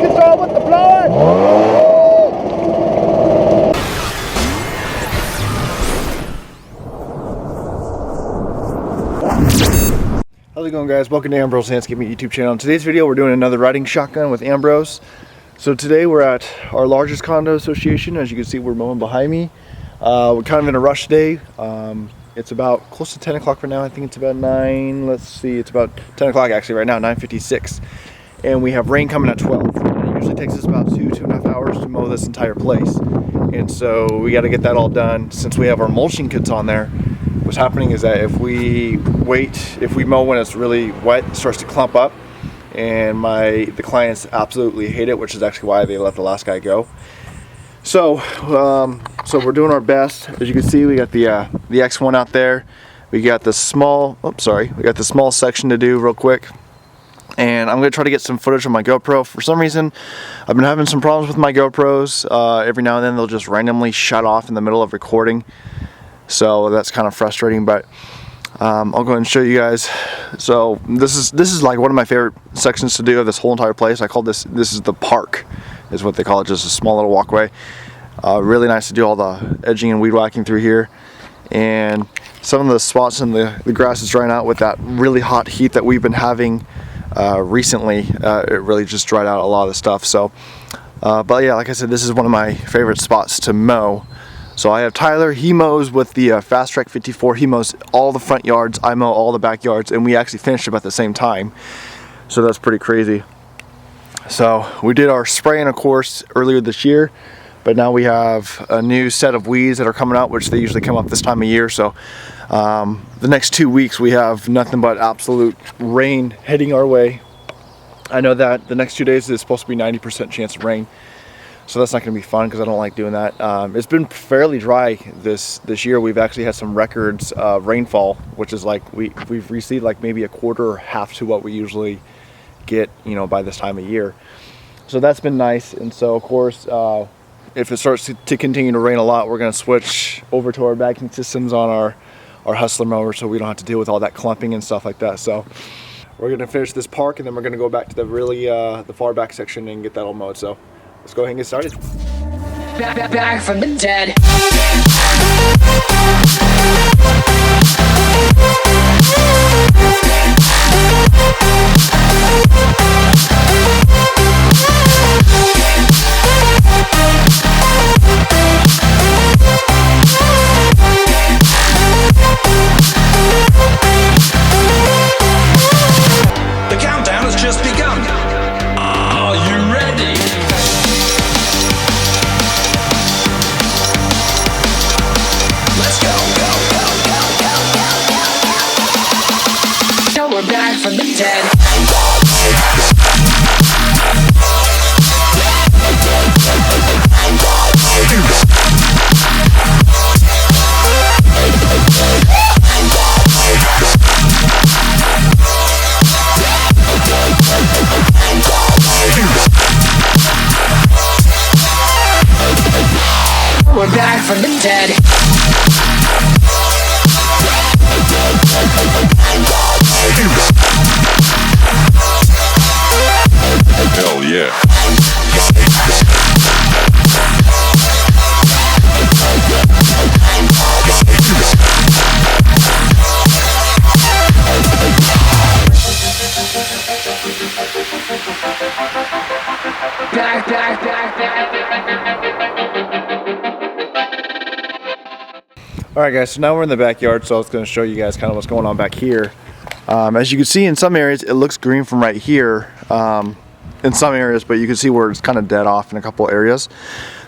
can start with the blower. How's it going, guys? Welcome to Ambro's Landscaping YouTube channel. In today's video, we're doing another riding shotgun with Ambros. So today we're at our largest condo association. As you can see, we're mowing behind me. We're kind of in a rush today. It's about close to 10 o'clock right now. I think it's about 9, let's see, it's about 10 o'clock actually right now, 9:56. And we have rain coming at 12. And it usually takes us about 2.5 hours to mow this entire place. And so we got to get that all done since we have our mulching kits on there. What's happening is that if we mow when it's really wet, it starts to clump up. And the clients absolutely hate it, which is actually why they let the last guy go. So we're doing our best. As you can see, we got the X1 out there. We got the small, we got the small section to do real quick. And I'm gonna try to get some footage on my GoPro. For some reason, I've been having some problems with my GoPros. Every now and then they'll just randomly shut off in the middle of recording. So that's kind of frustrating, but I'll go ahead and show you guys. So this is like one of my favorite sections to do of this whole entire place. I call this is the park, is what they call it, just a small little walkway. Really nice to do all the edging and weed whacking through here. And some of the spots in the grass is drying out with that really hot heat that we've been having recently. It really just dried out a lot of the stuff. So, but yeah, like I said, this is one of my favorite spots to mow. So I have Tyler, he mows with the Fast Track 54, he mows all the front yards, I mow all the backyards, and we actually finished about the same time. So that's pretty crazy. So we did our spraying, of course, earlier this year, but now we have a new set of weeds that are coming out, which they usually come up this time of year. So the next 2 weeks we have nothing but absolute rain heading our way. I know that the next 2 days is supposed to be 90% chance of rain. So that's not going to be fun because I don't like doing that. It's been fairly dry this year. We've actually had some records rainfall, which is like we've received like maybe a quarter or half to what we usually get, you know, by this time of year. So that's been nice. And so of course, if it starts to continue to rain a lot, we're going to switch over to our bagging systems on our Hustler mower, so we don't have to deal with all that clumping and stuff like that. So we're going to finish this park, and then we're going to go back to the really the far back section and get that all mowed. So let's go ahead and get started. Back from the dead. The countdown has just begun. Are you ready? Now we're back from the dead. We're back from the dead. Hell yeah. Alright guys, so now we're in the backyard, so I was going to show you guys kind of what's going on back here. As you can see, in some areas it looks green from right here, in some areas, but you can see where it's kind of dead off in a couple areas.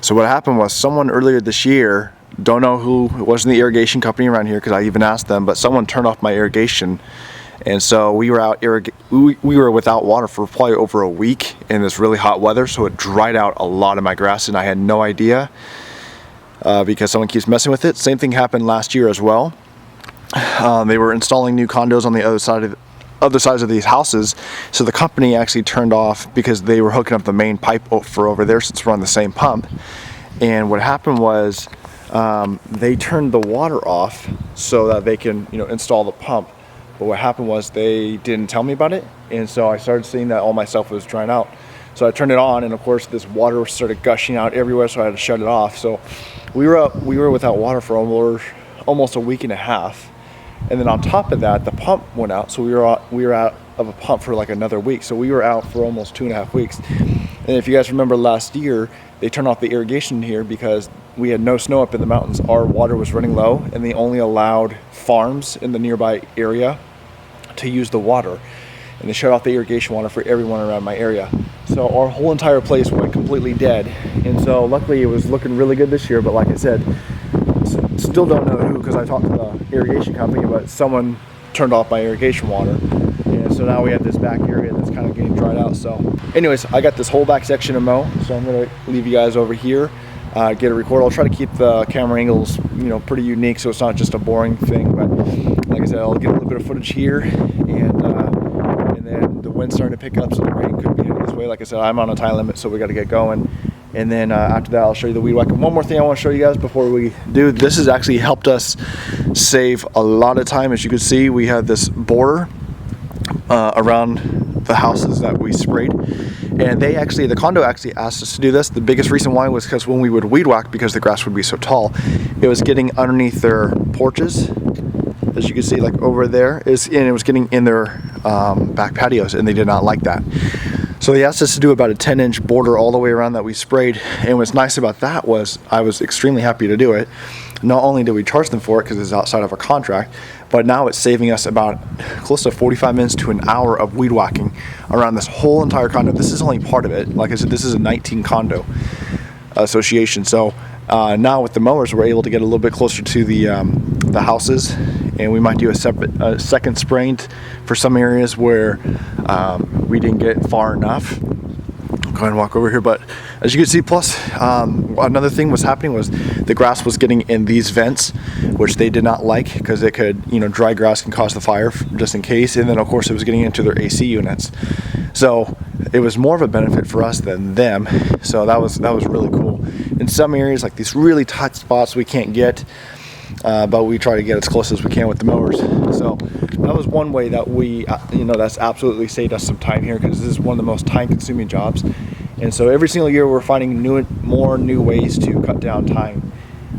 So what happened was someone earlier this year, don't know who, it wasn't the irrigation company around here because I even asked them, but someone turned off my irrigation. And so we were without water for probably over a week in this really hot weather, so it dried out a lot of my grass and I had no idea. Because someone keeps messing with it. Same thing happened last year as well. They were installing new condos on the other sides of these houses, so the company actually turned off because they were hooking up the main pipe for over there since we're on the same pump. And what happened was they turned the water off so that they can, you know, install the pump. But what happened was they didn't tell me about it, and so I started seeing that all my stuff was drying out. So I turned it on, and of course this water started gushing out everywhere, so I had to shut it off. So we were without water for almost a week and a half. And then on top of that, the pump went out, so we were out of a pump for like another week. So we were out for almost 2.5 weeks. And if you guys remember last year, they turned off the irrigation here because we had no snow up in the mountains. Our water was running low, and they only allowed farms in the nearby area to use the water. And they shut off the irrigation water for everyone around my area. So our whole entire place went completely dead. And so luckily it was looking really good this year, but like I said, still don't know who, because I talked to the irrigation company, but someone turned off my irrigation water. And so now we have this back area that's kind of getting dried out. So anyways, I got this whole back section to mow, so I'm gonna leave you guys over here, get a record. I'll try to keep the camera angles, you know, pretty unique, so it's not just a boring thing. But like I said, I'll get a little bit of footage here, and then the wind's starting to pick up, so the rain could be heading this way. Like I said, I'm on a time limit, so we got to get going. And then after that, I'll show you the weed whacker. One more thing I want to show you guys before we do. This has actually helped us save a lot of time. As you can see, we have this border around the houses that we sprayed. And the condo actually asked us to do this. The biggest reason why was because when we would weed whack, because the grass would be so tall, it was getting underneath their porches. As you can see, like over there, and it was getting in their back patios, and they did not like that. So they asked us to do about a 10-inch border all the way around that we sprayed. And what's nice about that was I was extremely happy to do it. Not only did we charge them for it because it's outside of our contract, but now it's saving us about close to 45 minutes to an hour of weed whacking around this whole entire condo. This is only part of it. Like I said, this is a 19 condo association. So now with the mowers, we're able to get a little bit closer to the houses, and we might do a second spraying for some areas where we didn't get far enough. I'll go ahead and walk over here, but as you can see, plus another thing was happening was the grass was getting in these vents, which they did not like because it could, you know, dry grass can cause the fire just in case. And then of course it was getting into their AC units, so it was more of a benefit for us than them. So that was really cool. In some areas, like these really tight spots, we can't get, but we try to get as close as we can with the mowers. So that was one way that we, that's absolutely saved us some time here, because this is one of the most time-consuming jobs. And so every single year we're finding more new ways to cut down time.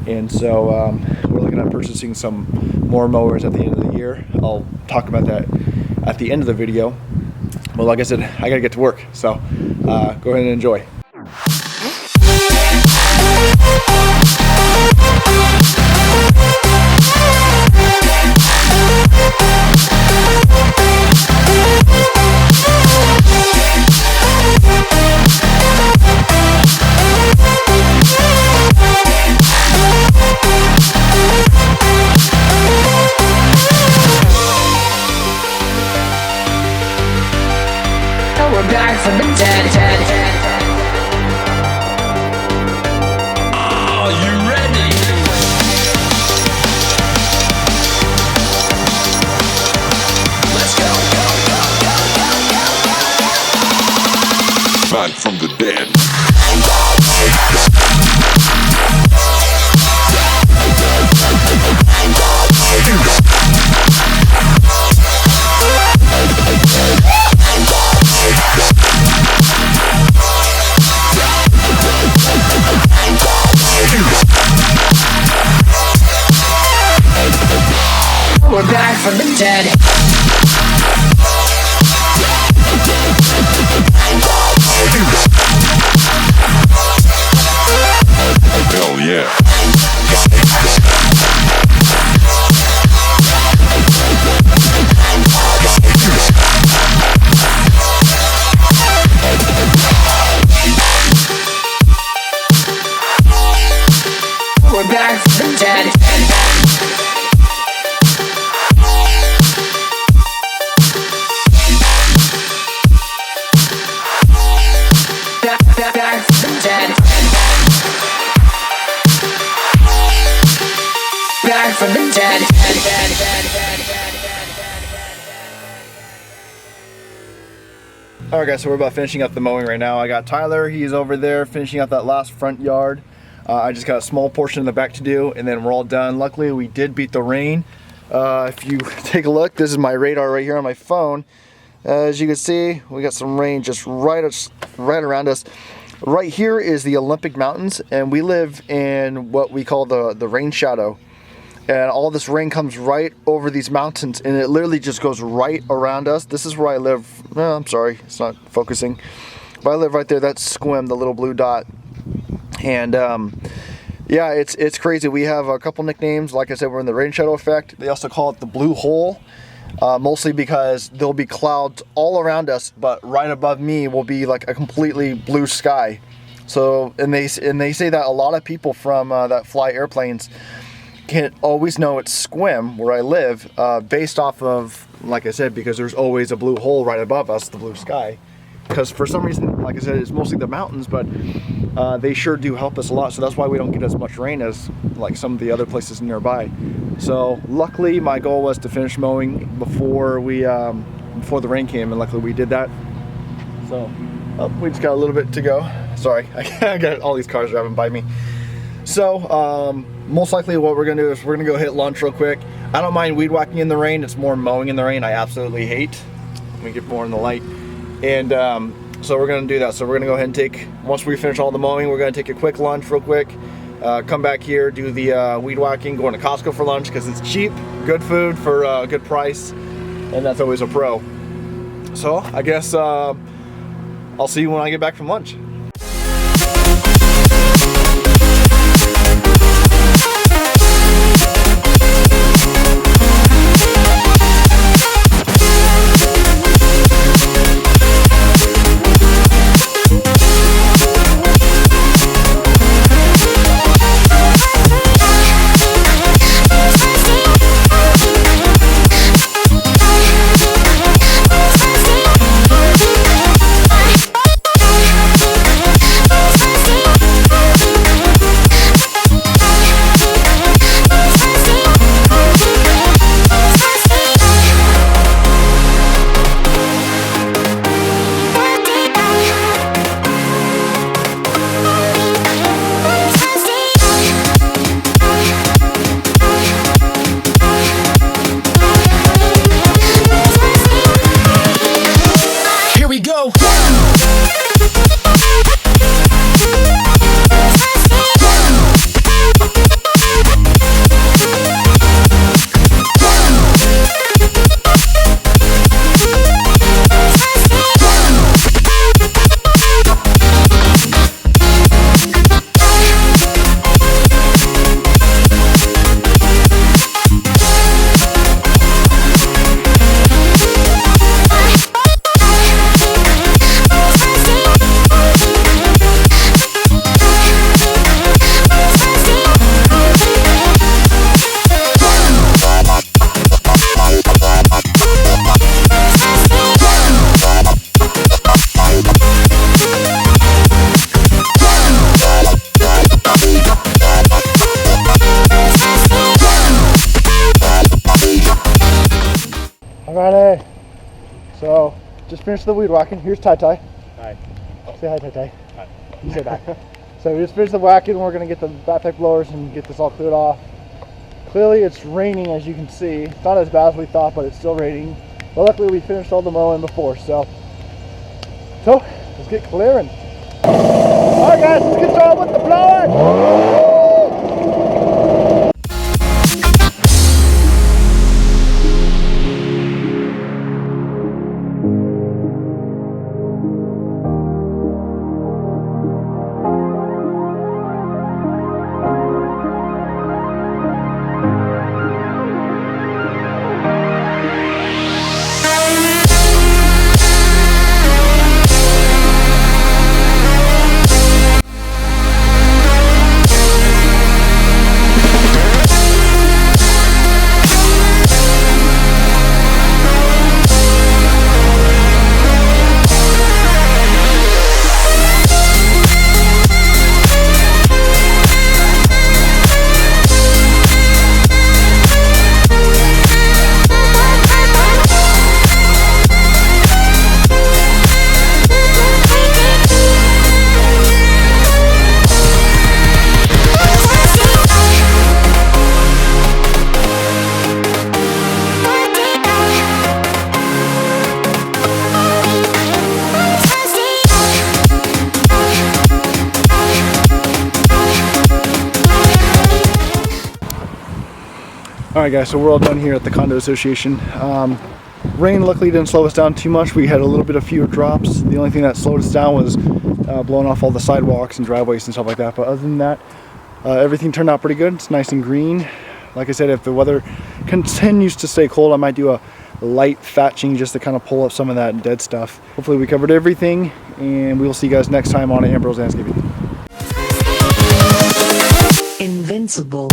And so we're looking at purchasing some more mowers at the end of the year. I'll talk about that at the end of the video. But like I said, I gotta get to work. So go ahead and enjoy. We're back from the dead. Are you ready? Let's go. Back from the dead. We're back from the dead. Hell yeah. We're back from the dead. Back from the dead. Back from the dead. Alright guys, so we're about finishing up the mowing right now. I got Tyler, he's over there finishing up that last front yard. I just got a small portion in the back to do, and then we're all done. Luckily we did beat the rain. If you take a look, this is my radar right here on my phone. As you can see, we got some rain just right around us. Right here is the Olympic Mountains, and we live in what we call the rain shadow. And all this rain comes right over these mountains, and it literally just goes right around us. This is where I live. No, I'm sorry, it's not focusing. But I live right there. That's SQUIM, the little blue dot. And yeah, it's crazy. We have a couple nicknames. Like I said, we're in the rain shadow effect. They also call it the blue hole. Mostly because there'll be clouds all around us, but right above me will be like a completely blue sky. So, and they say that a lot of people from that fly airplanes can't always know it's SQUIM, where I live, based off of, like I said, because there's always a blue hole right above us, the blue sky. Because for some reason, like I said, it's mostly the mountains, but they sure do help us a lot. So that's why we don't get as much rain as like some of the other places nearby. So luckily, my goal was to finish mowing before the rain came, and luckily we did that. So we just got a little bit to go. Sorry, I got all these cars driving by me. So most likely what we're gonna do is we're gonna go hit lunch real quick. I don't mind weed whacking in the rain. It's more mowing in the rain I absolutely hate. Let me get more in the light. And so we're gonna do that. So we're gonna go ahead and once we finish all the mowing, we're gonna take a quick lunch real quick. Come back here, do the weed whacking, going to Costco for lunch because it's cheap, good food for a good price, and that's always a pro. So I guess I'll see you when I get back from lunch. Alrighty, so just finished the weed whacking. Here's Tai Tai. Hi. Say hi, Tai Tai. Hi. You say bye. So we just finished the whacking. We're gonna get the backpack blowers and get this all cleared off. Clearly it's raining, as you can see. It's not as bad as we thought, but it's still raining. But luckily we finished all the mowing before, so let's get clearing. Alright guys, let's get started with the blower. Alright guys, so we're all done here at the Condo Association. Rain luckily didn't slow us down too much. We had a little bit of fewer drops. The only thing that slowed us down was blowing off all the sidewalks and driveways and stuff like that. But other than that, everything turned out pretty good. It's nice and green. Like I said, if the weather continues to stay cold, I might do a light thatching just to kind of pull up some of that dead stuff. Hopefully we covered everything, and we will see you guys next time on Ambro's Landscaping. Invincible.